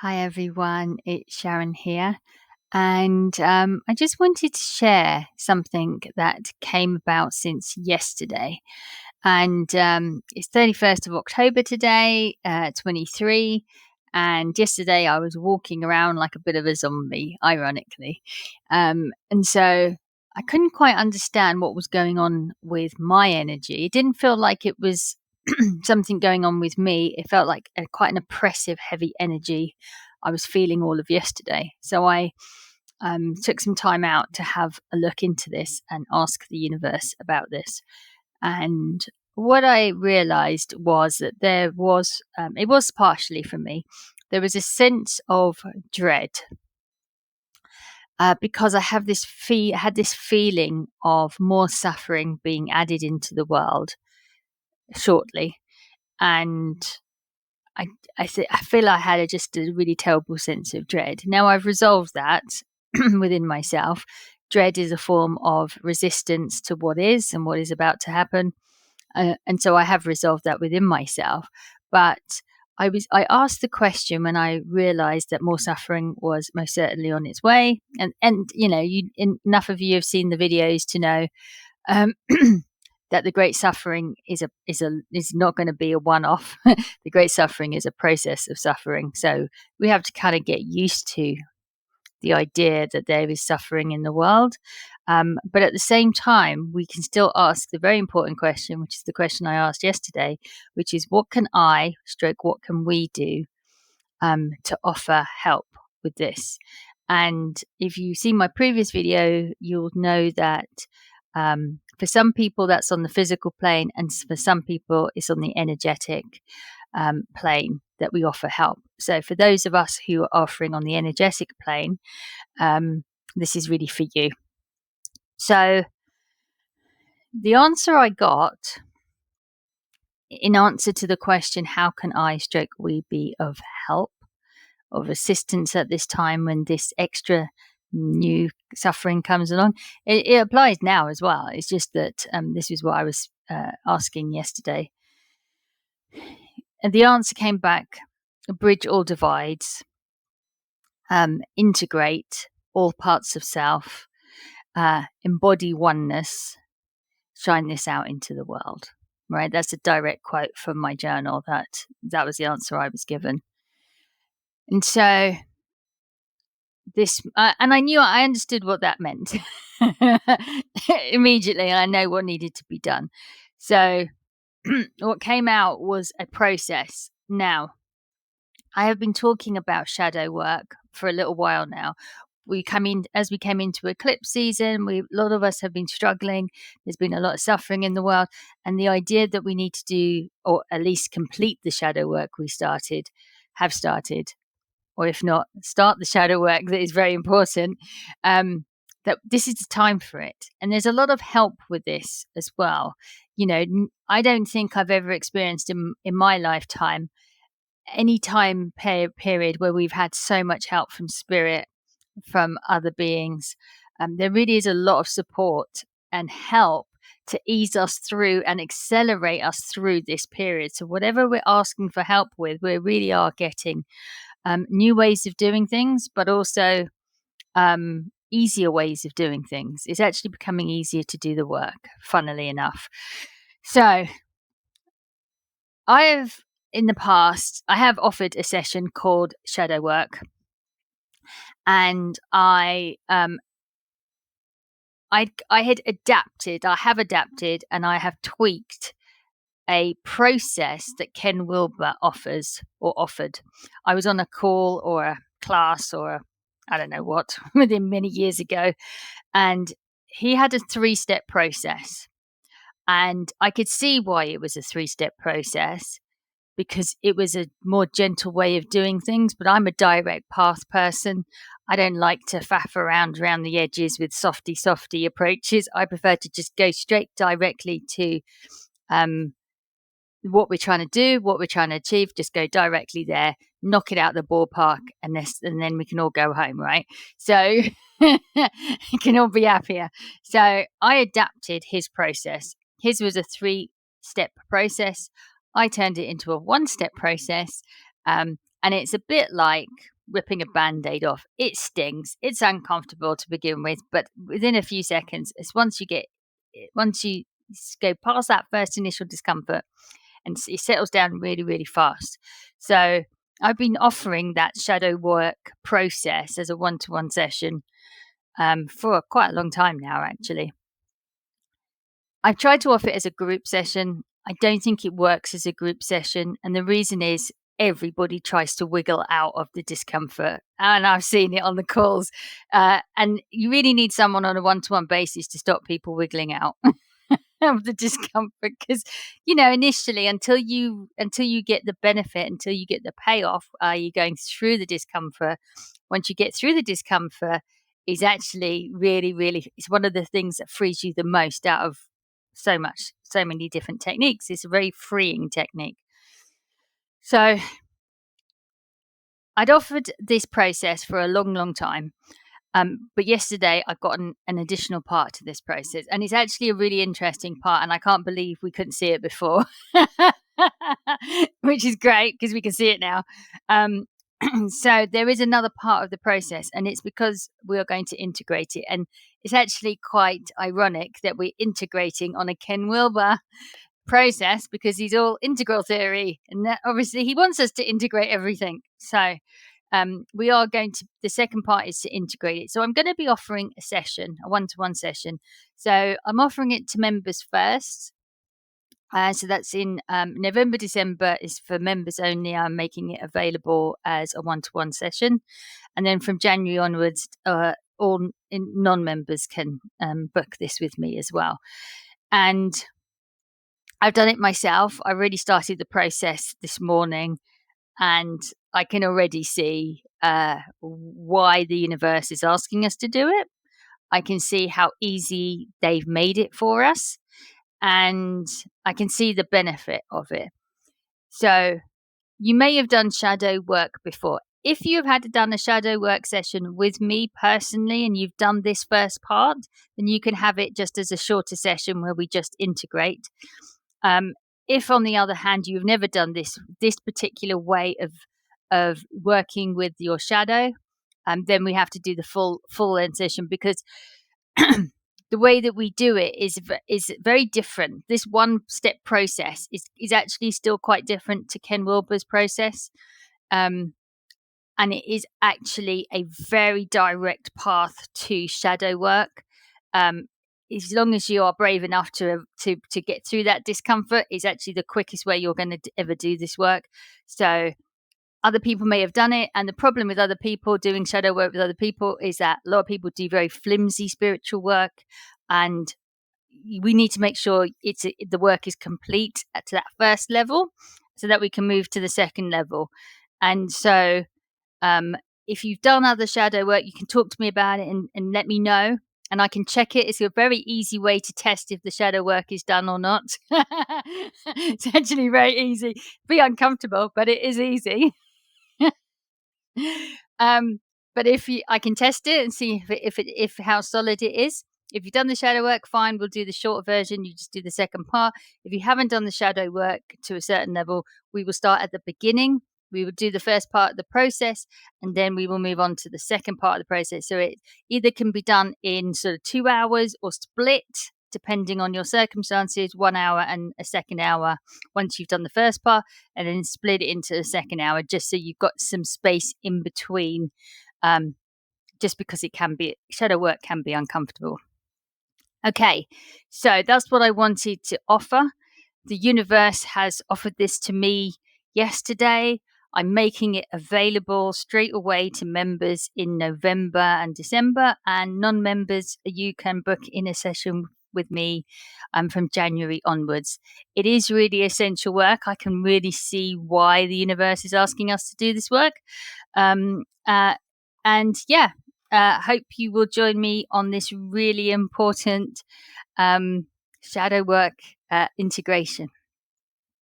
Hi everyone, it's Sharon here, and I just wanted to share something that came about since yesterday. And it's 31st of October today, 23. And yesterday I was walking around like a bit of a zombie, ironically. And so I couldn't quite understand what was going on with my energy. It didn't feel like it was something going on with me. It felt like quite an oppressive, heavy energy I was feeling all of yesterday. So I took some time out to have a look into this and ask the universe about this. And what I realized was that it was partially from me. There was a sense of dread because I have had this feeling of more suffering being added into the world shortly, and I I feel I had just a really terrible sense of dread. Now I've resolved that within myself. Dread is a form of resistance to what is and what is about to happen, and so I have resolved that within myself. But I asked the question when I realised that more suffering was most certainly on its way, and enough of you have seen the videos to know um, that the great suffering is not going to be a one off. The great suffering is a process of suffering. So we have to kind of get used to the idea that there is suffering in the world. But at the same time, we can still ask the very important question, which is the question I asked yesterday, which is what can what can we do to offer help with this? And if you see my previous video, you'll know that for some people that's on the physical plane, and for some people it's on the energetic plane that we offer help. So for those of us who are offering on the energetic plane, this is really for you. So the answer I got in answer to the question, how can we be of help, of assistance at this time when this extra new suffering comes along? It applies now as well. It's just that this is what I was asking yesterday. And the answer came back: bridge all divides, integrate all parts of self, embody oneness, shine this out into the world. Right? That's a direct quote from my journal. That was the answer I was given. And so this, and I understood what that meant immediately, and I know what needed to be done. So what came out was a process. Now, I have been talking about shadow work for a little while now. We came into eclipse season. A lot of us have been struggling. There's been a lot of suffering in the world, and the idea that we need to do, or at least complete the shadow work have started, or if not, start the shadow work that is very important. That this is the time for it, and there's a lot of help with this as well. I don't think I've ever experienced in my lifetime any time period where we've had so much help from spirit, from other beings. There really is a lot of support and help to ease us through and accelerate us through this period. So whatever we're asking for help with, we really are getting new ways of doing things, but also easier ways of doing things. It's actually becoming easier to do the work, funnily enough. So in the past, I have offered a session called Shadow Work, and I have adapted, and I have tweaked a process that Ken Wilber offered. I was on a call or a class or I don't know what with him many years ago, and he had a 3-step process, and I could see why it was a 3-step process, because it was a more gentle way of doing things. But I'm a direct path person. I don't like to faff around the edges with softy approaches. I prefer to just go straight directly to what we're trying to do, what we're trying to achieve, just go directly there, knock it out the ballpark, and then we can all go home, right? So you can all be happier. So I adapted his process. His was a 3-step process. I turned it into a 1-step process, and And it's a bit like ripping a Band-Aid off. It stings. It's uncomfortable to begin with, but within a few seconds, it's once you go past that first initial discomfort, and it settles down really, really fast. So I've been offering that shadow work process as a one-to-one session for quite a long time now, actually. I've tried to offer it as a group session. I don't think it works as a group session. And the reason is everybody tries to wiggle out of the discomfort. And I've seen it on the calls. And you really need someone on a one-to-one basis to stop people wiggling out of the discomfort. Because, initially, until you get the benefit, until you get the payoff, you're going through the discomfort. Once you get through the discomfort, is actually really, really, it's one of the things that frees you the most out of so many different techniques. It's a very freeing technique. So I'd offered this process for a long, long time. But yesterday I got an additional part to this process, and it's actually a really interesting part, and I can't believe we couldn't see it before, which is great because we can see it now. So there is another part of the process, and it's because we are going to integrate it. And it's actually quite ironic that we're integrating on a Ken Wilber process because he's all integral theory, and that obviously he wants us to integrate everything. So we are going to, the second part is to integrate it. So I'm going to be offering a session, a one-to-one session. So I'm offering it to members first. So that's in November, December is for members only. I'm making it available as a one-to-one session. And then from January onwards, all non-members can book this with me as well. And I've done it myself. I really started the process this morning, and I can already see why the universe is asking us to do it. I can see how easy they've made it for us, and I can see the benefit of it. So you may have done shadow work before. If you've had done a shadow work session with me personally and you've done this first part, then you can have it just as a shorter session where we just integrate. If, on the other hand, you've never done this particular way of working with your shadow, then we have to do the full length session, because the way that we do it is very different. This one step process is actually still quite different to Ken Wilber's process, and it is actually a very direct path to shadow work. As long as you are brave enough to get through that discomfort, is actually the quickest way you're going to ever do this work. So other people may have done it, and the problem with other people doing shadow work with other people is that a lot of people do very flimsy spiritual work, and we need to make sure the work is complete to that first level so that we can move to the second level. And so if you've done other shadow work, you can talk to me about it and let me know, and I can check it. It's a very easy way to test if the shadow work is done or not. It's actually very easy. Be uncomfortable, but it is easy. But I can test it and see if how solid it is. If you've done the shadow work, fine, we'll do the short version. You just do the second part. If you haven't done the shadow work to a certain level, we will start at the beginning. We will do the first part of the process, and then we will move on to the second part of the process. So it either can be done in sort of 2 hours or split, depending on your circumstances, 1 hour and a second hour once you've done the first part, and then split it into the second hour, just so you've got some space in between, just because shadow work can be uncomfortable. Okay, so that's what I wanted to offer. The universe has offered this to me yesterday. I'm making it available straight away to members in November and December, and non-members, you can book in a session with me from January onwards. It is really essential work. I can really see why the universe is asking us to do this work. Hope you will join me on this really important shadow work integration.